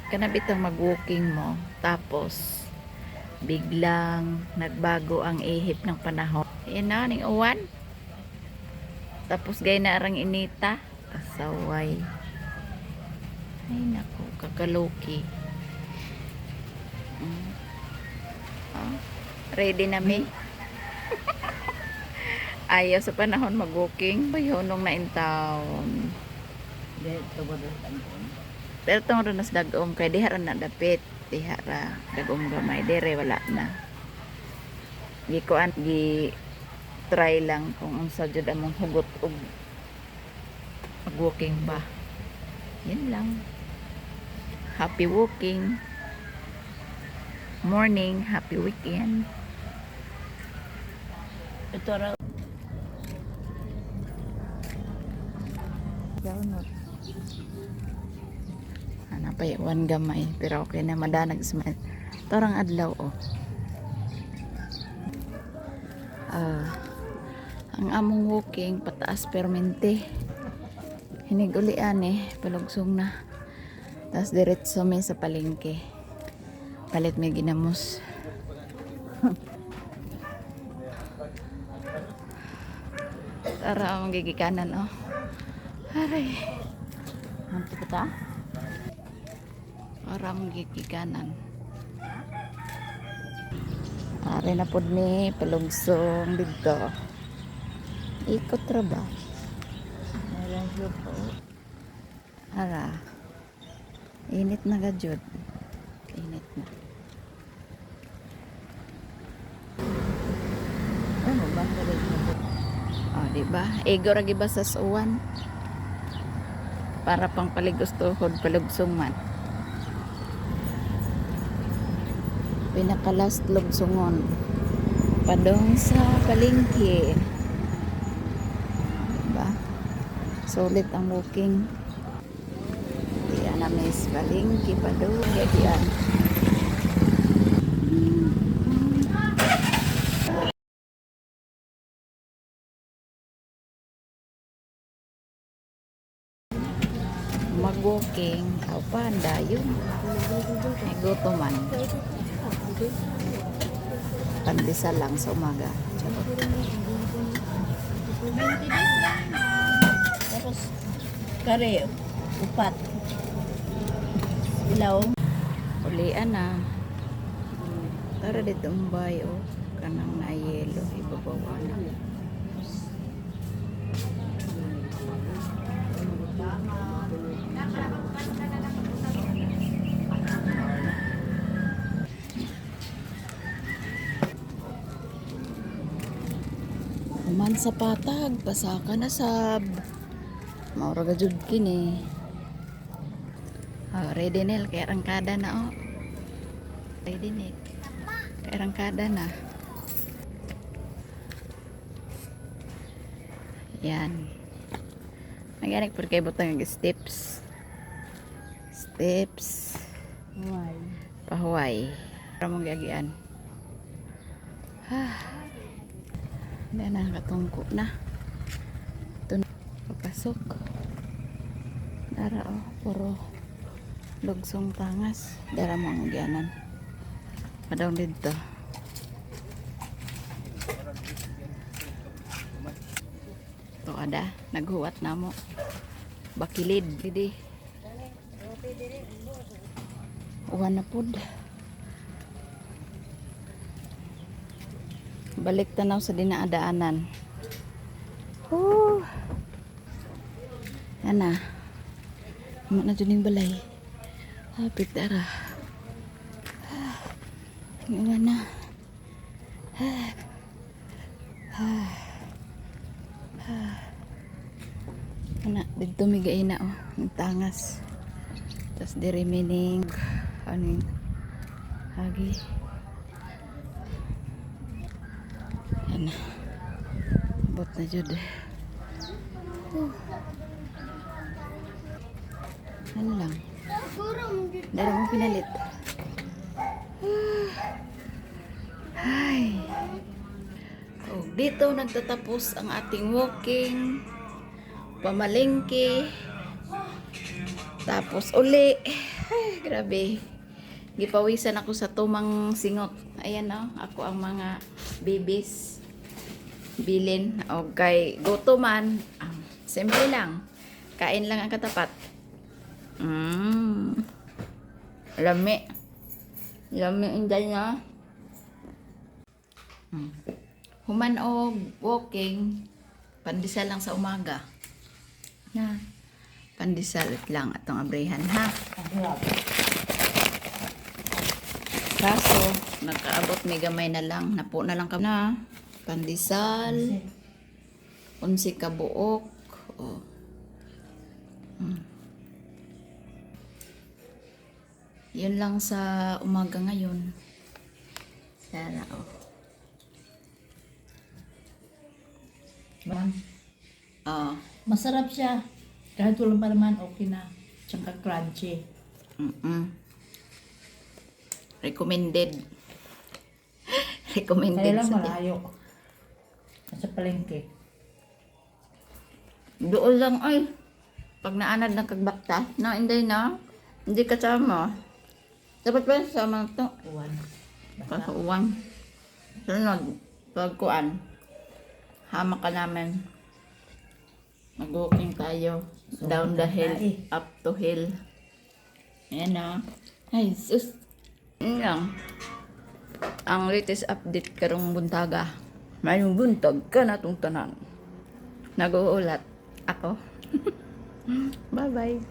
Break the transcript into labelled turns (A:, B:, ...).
A: kanabit ang mag-walking mo, tapos biglang nagbago ang ihip ng panahon. Ayan na, ning uwan. Tapos gay na arang inita. Kasaway. Ay naku, kakaloki. Oh, ready na mi. Ayaw sa panahon mag-walking. Bayonong na in town. Pero itong runas dagom kay dihara na dapit. Dihara dagom gamay. Dire wala na. Gikuan gi try lang kung unsa jud among hugot og mag-walking ba. Yan lang. Happy walking. Morning, happy weekend. Ito raw. Download. Ano pa one gamay pero okay na madanag smile. Torang adlaw oh. Ang among walking pataas permente. Hinigulian palugsong na. Tas diretso may sa palengke. Palit may ginamos. Tara ang gigikanan oh. Aray. Nanti pa ta? Para ang gigikanan. Aray na pod ni palugsong dito. Ikot ra ba? Ara. Init na gajud. Init na. Ano ba oh, diba? Ego ra giba sa uwan. Para pang paligos tuhod palugsong man. Pinakalas lugsungon. Padong sa palengke. Diba? Sulit ang walking. Diyan na may palengke padong. Diyan. Mag-walking. Aw pa, dayon. May guto man. Pandesal lang sa umaga.
B: Tapos, kare, upat. Ilaw.
A: Ulian na. Tara dito umbay o. Kanang na yelo. Ibabawa na. Man sa patag, pasaka na sab. Maura ga jud kini. Ready nil kay rangkada na oh. Ready nil. Kay rangkada na. Yan. Maganik por kay butang steps. Steps.
B: Why?
A: Pahuway. Para mong gagian. Hindi na nakatungko na. Ito na. Papasok. Dara oh. Puro lugsong tangas. Dara mo ang ganan. Padang dito. Ito ada. Naghuwat na mo. Bakilid. Didi. Uwan na pod. Balik tanaw sa dinaadaanan. Yan na. Imo na dyan yung balay. Hapit dara. Iwan na. Ana, dito migay na oh. Ang tangas. Tapos di remaining. Ano yun? Hagi. Yan na. Bot na jud. Ano lang. Dara mo pinalit. Ay. Oh, dito nagtatapos ang ating walking. Pamalengke. Tapos uli. Ay, grabe. Gipawisan ako sa tumang singot. Ayan o, ako ang mga babies. Bilin. O kay goto man. Simple lang. Kain lang ang katapat. Lami. Lami inday na. Human o walking. Pandesal lang sa umaga. Na. Pandesal lang atong abrehan ha. Kaso, nagkaabot may gamay na lang. Napo na lang ka na. Pandesal. 11 ka buok. Oh. Yun lang sa umaga ngayon. Sana, oh.
B: Masarap siya. Kahit walang pa naman, okay na. Tsaka crunchy.
A: Recommended. Recommended
B: Kaya lang
A: sa
B: malayo. Nasa palengke.
A: doon lang ay. Pag naanad ng kagbakta, na hindi na. Hindi kasama. Dapat ba sama to?
B: Uwan.
A: Kasuwang. Sunod. Pagkuan. Hama ka namin. Mag-walking tayo. Down the hill. Up to hill. Ayan na. Ay, sus. Yun lang. Ang latest update karong buntaga. Mayong buntag ka na itong tanan. Nag-uulat. Ako. Bye-bye.